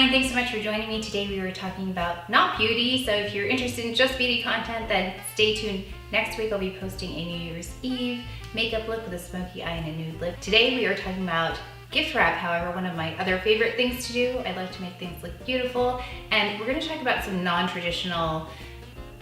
and thanks so much for joining me. Today we were talking about not beauty, so if you're interested in just beauty content, then stay tuned. Next week I'll be posting a New Year's Eve makeup look with a smoky eye and a nude lip. Today we are talking about gift wrap, however, one of my other favorite things to do. I like to make things look beautiful, and we're gonna talk about some non-traditional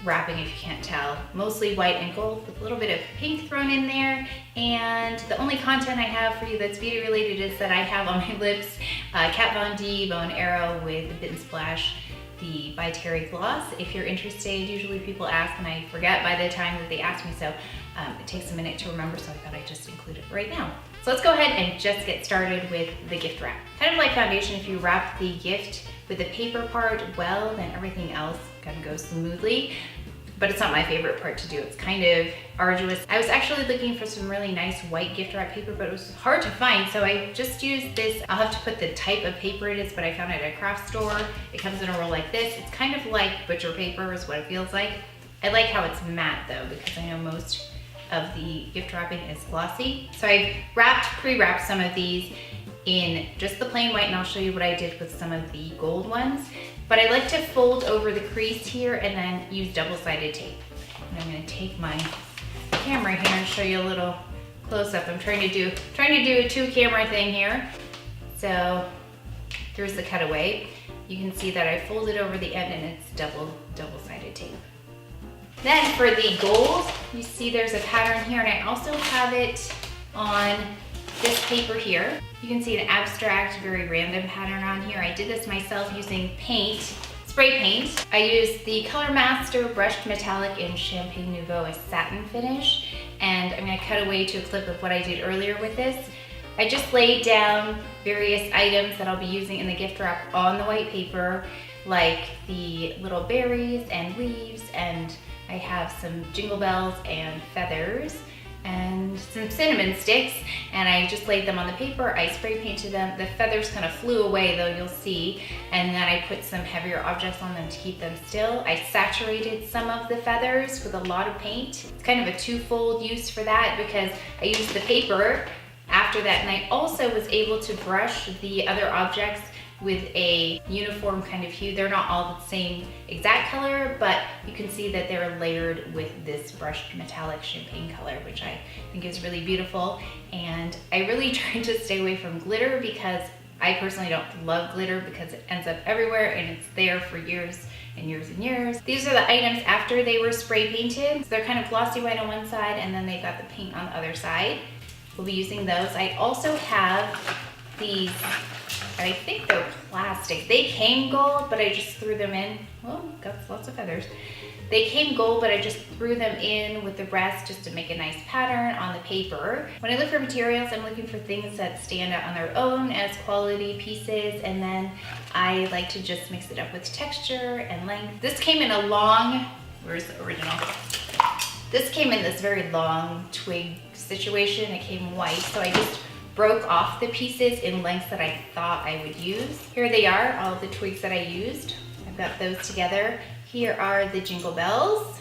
wrapping, if you can't tell. Mostly white and gold with a little bit of pink thrown in there. And the only content I have for you that's beauty related is that I have on my lips Kat Von D Bow and Arrow with the Bitten Splash, the by Terry gloss. If you're interested, usually people ask and I forget by the time that they ask me, so it takes a minute to remember, so I thought I'd just include it right now. So let's go ahead and just get started with the gift wrap. Kind of like foundation, if you wrap the gift with the paper part well, then everything else kind of goes smoothly. But it's not my favorite part to do. It's kind of arduous. I was actually looking for some really nice white gift wrap paper, but it was hard to find, so I just used this. I'll have to put the type of paper it is, but I found it at a craft store. It comes in a roll like this. It's kind of like butcher paper is what it feels like. I like how it's matte though, because I know most of the gift wrapping is glossy. So I pre-wrapped some of these in just the plain white, and I'll show you what I did with some of the gold ones. But I like to fold over the crease here and then use double-sided tape. And I'm gonna take my camera here and show you a little close-up. I'm trying to do a two-camera thing here. So here's the cutaway. You can see that I folded over the end and it's double-sided tape. Then for the gold, you see there's a pattern here, and I also have it on this paper here. You can see an abstract, very random pattern on here. I did this myself using paint, spray paint. I used the Color Master Brushed Metallic in Champagne Nouveau, a satin finish. And I'm gonna cut away to a clip of what I did earlier with this. I just laid down various items that I'll be using in the gift wrap on the white paper, like the little berries and leaves, and I have some jingle bells and feathers and some cinnamon sticks, and I just laid them on the paper. I spray painted them. The feathers kind of flew away though, you'll see, and then I put some heavier objects on them to keep them still. I saturated some of the feathers with a lot of paint. It's kind of a twofold use for that because I used the paper after that, and I also was able to brush the other objects with a uniform kind of hue. They're not all the same exact color, but you can see that they're layered with this brushed metallic champagne color, which I think is really beautiful. And I really tried to stay away from glitter because I personally don't love glitter because it ends up everywhere and it's there for years and years and years. These are the items after they were spray painted. So they're kind of glossy white on one side and then they've got the paint on the other side. We'll be using those. I also have these, I think they're plastic. They came gold, but I just threw them in. Oh, got lots of feathers. They came gold, but I just threw them in with the rest just to make a nice pattern on the paper. When I look for materials, I'm looking for things that stand out on their own as quality pieces, and then I like to just mix it up with texture and length. This came in a long, where's the original? This came in this very long twig situation. It came white, so I just broke off the pieces in lengths that I thought I would use. Here they are, all the twigs that I used. I've got those together. Here are the jingle bells.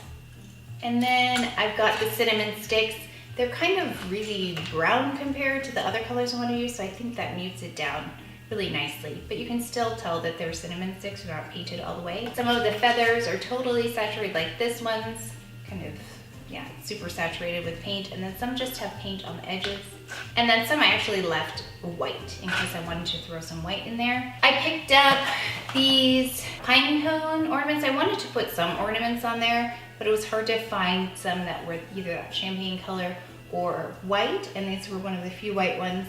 And then I've got the cinnamon sticks. They're kind of really brown compared to the other colors I want to use, so I think that mutes it down really nicely. But you can still tell that they're cinnamon sticks, they're not painted all the way. Some of the feathers are totally saturated, like this one's kind of, yeah, super saturated with paint, and then some just have paint on the edges. And then some I actually left white in case I wanted to throw some white in there. I picked up these pine cone ornaments. I wanted to put some ornaments on there, but it was hard to find some that were either that champagne color or white, and these were one of the few white ones.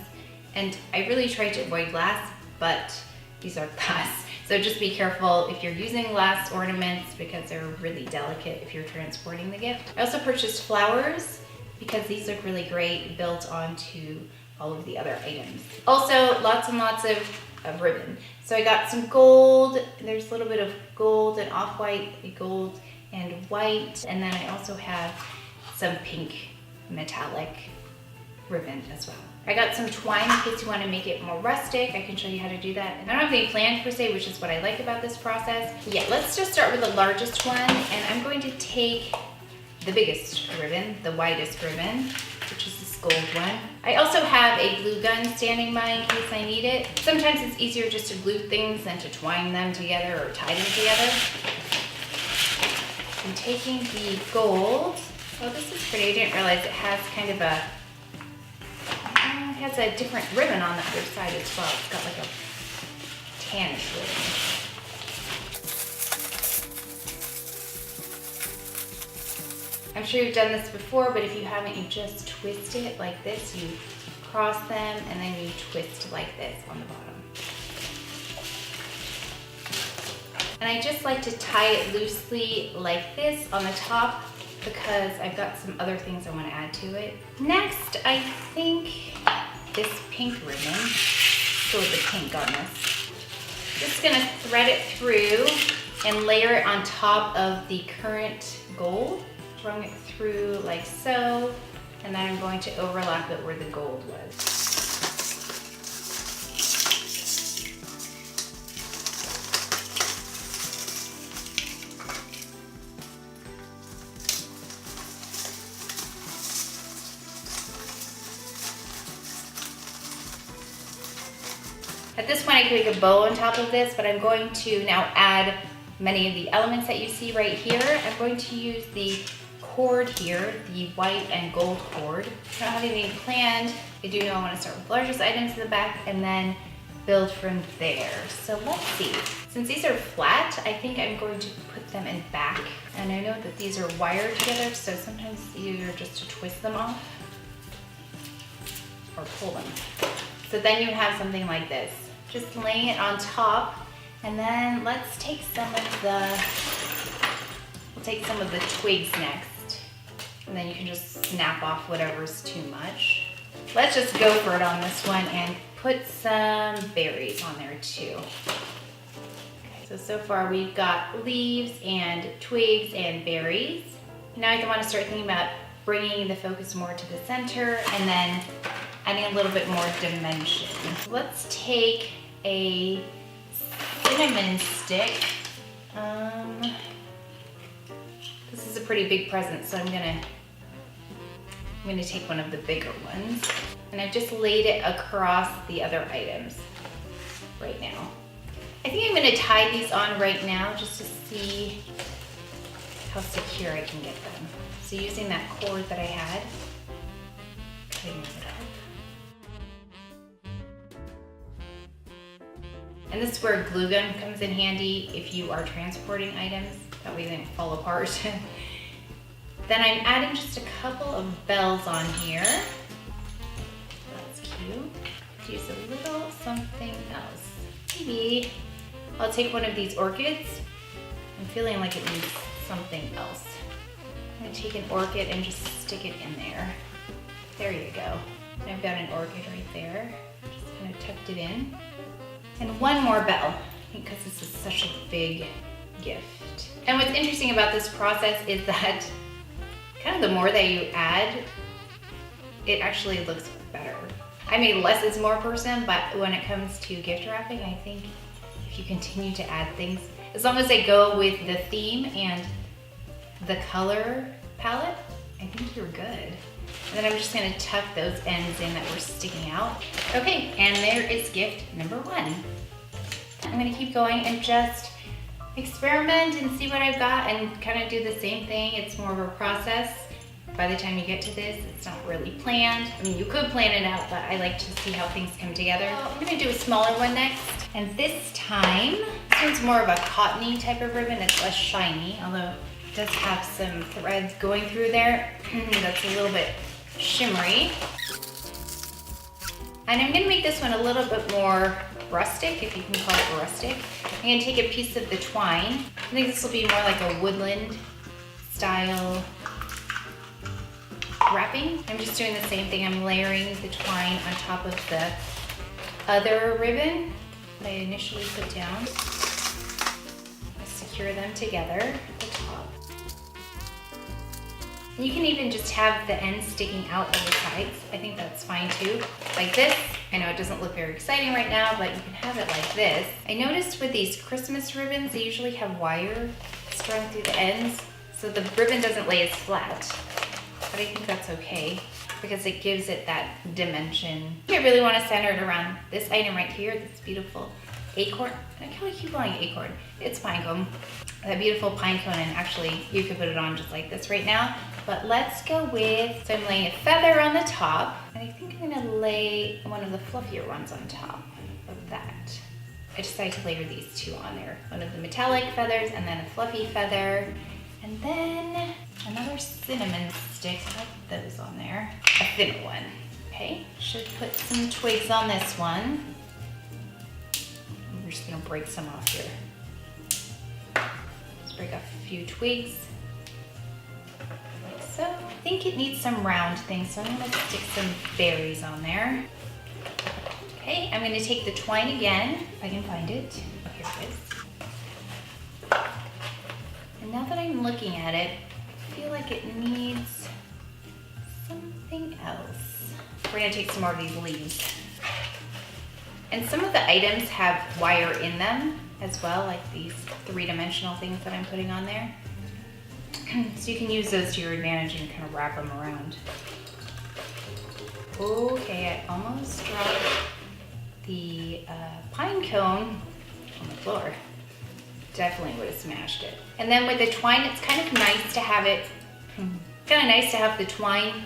And I really tried to avoid glass, but these are glass. So just be careful if you're using glass ornaments because they're really delicate if you're transporting the gift. I also purchased flowers because these look really great built onto all of the other items. Also, lots and lots of ribbon. So I got some gold. There's a little bit of gold and off-white, gold and white. And then I also have some pink metallic ribbon as well. I got some twine in case you want to make it more rustic. I can show you how to do that. And I don't have any planned per se, which is what I like about this process. Yeah, let's just start with the largest one, and I'm going to take the biggest ribbon, the widest ribbon, which is this gold one. I also have a glue gun standing by in case I need it. Sometimes it's easier just to glue things than to twine them together or tie them together. I'm taking the gold. Oh, this is pretty. I didn't realize it has kind of a, it has a different ribbon on the other side as well. It's got like a tannish ribbon. I'm sure you've done this before, but if you haven't, you just twist it like this. You cross them and then you twist like this on the bottom. And I just like to tie it loosely like this on the top because I've got some other things I want to add to it. Next, I think this pink ribbon. Go with the pink on this. Just gonna thread it through and layer it on top of the current gold. Run it through like so, and then I'm going to overlap it where the gold was. At this point I can make a bow on top of this, but I'm going to now add many of the elements that you see right here. I'm going to use the cord here, the white and gold cord. I don't have anything planned. I do know I want to start with the largest items in the back and then build from there. So let's see. Since these are flat, I think I'm going to put them in back. And I know that these are wired together, so sometimes it's easier just to twist them off or pull them. So then you have something like this. Just laying it on top, and then let's take some of the, we'll take some of the twigs next. And then you can just snap off whatever's too much. Let's just go for it on this one and put some berries on there too. Okay, so far we've got leaves and twigs and berries. Now I want to start thinking about bringing the focus more to the center and then adding a little bit more dimension. Let's take a cinnamon stick. This is a pretty big present, so I'm gonna take one of the bigger ones. And I've just laid it across the other items right now. I think I'm gonna tie these on right now just to see how secure I can get them. So using that cord that I had, cutting it up. And this is where a glue gun comes in handy if you are transporting items. That way they don't fall apart. Then I'm adding just a couple of bells on here. That's cute. Use a little something else. Maybe I'll take one of these orchids. I'm feeling like it needs something else. I'm gonna take an orchid and just stick it in there. There you go. And I've got an orchid right there. Just kind of tucked it in. And one more bell, because this is such a big gift. And what's interesting about this process is that kind of the more that you add, it actually looks better. I mean, less is more person, but when it comes to gift wrapping, I think if you continue to add things, as long as they go with the theme and the color palette, I think you're good. And then I'm just gonna tuck those ends in that were sticking out. Okay, and there is gift number one. I'm gonna keep going and just experiment and see what I've got and kind of do the same thing. It's more of a process. By the time you get to this, it's not really planned. I mean, you could plan it out, but I like to see how things come together. I'm gonna do a smaller one next. And this time, this one's more of a cottony type of ribbon. It's less shiny, although it does have some threads going through there. That's a little bit shimmery. And I'm gonna make this one a little bit more rustic, if you can call it rustic. I'm gonna take a piece of the twine. I think this will be more like a woodland style wrapping. I'm just doing the same thing. I'm layering the twine on top of the other ribbon that I initially put down. I secure them together at the top. And you can even just have the ends sticking out of the sides. I think that's fine too. Like this. I know it doesn't look very exciting right now, but you can have it like this. I noticed with these Christmas ribbons, they usually have wire strung through the ends, so the ribbon doesn't lay as flat. But I think that's okay. because it gives it that dimension. I really want to center it around this item right here, this beautiful acorn. I kind of keep calling it acorn. It's pine cone. That beautiful pine cone, and actually you could put it on just like this right now. But let's go with, so I'm laying a feather on the top, and I think I'm gonna lay one of the fluffier ones on top of that. I decided to layer these two on there. One of the metallic feathers and then a fluffy feather. And then another cinnamon stick, I like those on there. A thinner one, okay? Should put some twigs on this one. We're just gonna break some off here. Let's break off a few twigs, like so. I think it needs some round things, so I'm gonna stick some berries on there. Okay, I'm gonna take the twine again, if I can find it. Oh, here it is. And now that I'm looking at it, I feel like it needs something else. We're gonna take some more of these leaves. And some of the items have wire in them as well, like these three-dimensional things that I'm putting on there. So you can use those to your advantage and kind of wrap them around. Okay, I almost dropped the pine cone on the floor. Definitely would have smashed it. And then with the twine, it's kind of nice to have it, the twine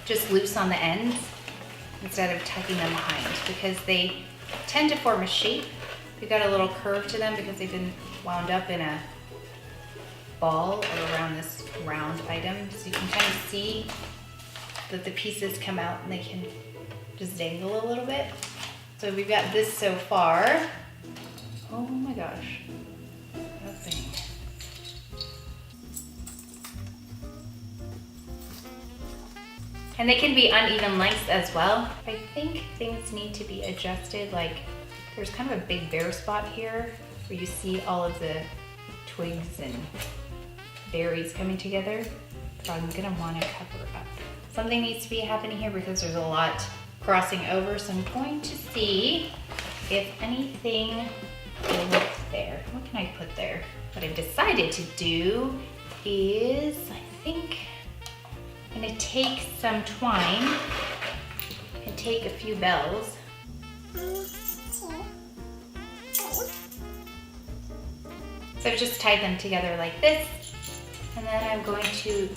just loose on the ends instead of tucking them behind, because they tend to form a shape. They've got a little curve to them because they've been wound up in a ball or around this round item. So you can kind of see that the pieces come out and they can just dangle a little bit. So we've got this so far. Oh my gosh, that thing. And they can be uneven lengths as well. I think things need to be adjusted. Like there's kind of a big bare spot here where you see all of the twigs and berries coming together. So I'm gonna wanna cover up. Something needs to be happening here because there's a lot crossing over. So I'm going to see if anything will look there. What can I put there? What I've decided to do is, I think I'm gonna take some twine and take a few bells. So I've just tied them together like this, and then I'm going to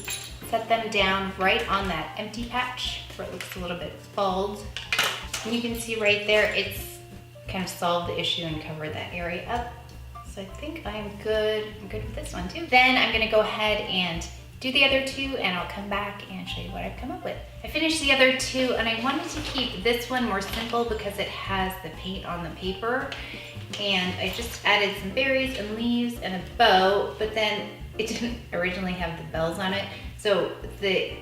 set them down right on that empty patch where it looks a little bit bald. And you can see right there, it's kind of solved the issue and covered that area up. So I think I'm good. I'm good with this one too. Then I'm gonna go ahead and do the other two, and I'll come back and show you what I've come up with. I finished the other two, and I wanted to keep this one more simple because it has the paint on the paper. And I just added some berries and leaves and a bow, but then it didn't originally have the bells on it. So the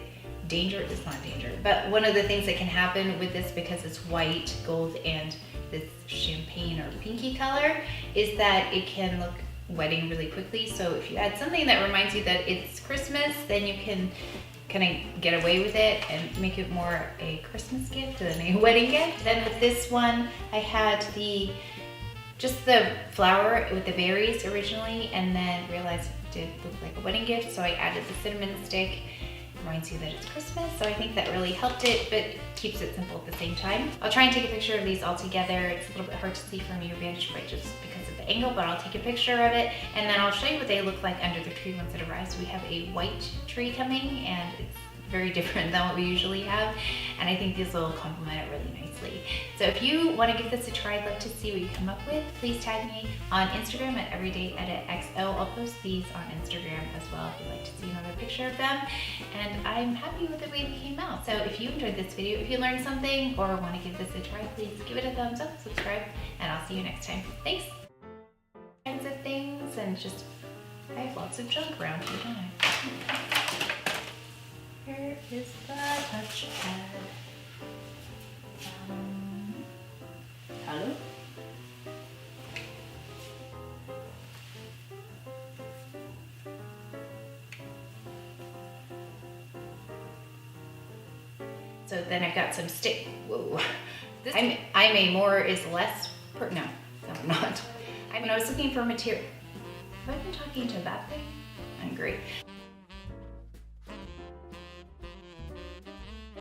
danger, it's not danger, but one of the things that can happen with this, because it's white, gold, and this champagne or pinky color, is that it can look wedding really quickly. So if you add something that reminds you that it's Christmas, then you can kind of get away with it and make it more a Christmas gift than a wedding gift. Then with this one, I had just the flower with the berries originally, and then realized it did look like a wedding gift, so I added the cinnamon stick. Reminds you that it's Christmas, so I think that really helped it, but keeps it simple at the same time. I'll try and take a picture of these all together. It's a little bit hard to see from your vantage point just because of the angle, but I'll take a picture of it, and then I'll show you what they look like under the tree once it arrives. We have a white tree coming, and it's very different than what we usually have, and I think these will complement it really nicely. So if you want to give this a try, I'd love to see what you come up with. Please tag me on Instagram at everydayeditxo. I'll post these on Instagram as well if you'd like to see another picture of them. And I'm happy with the way they came out. So if you enjoyed this video, if you learned something or want to give this a try, please give it a thumbs up, subscribe, and I'll see you next time. Thanks! Kinds of things, and just, I have lots of junk around here, don't I? Where is the touchpad? Hello? So then I've got some stick. Whoa. I'm a more is less. No, I'm not. I was looking for material. Have I been talking to that thing? I'm great.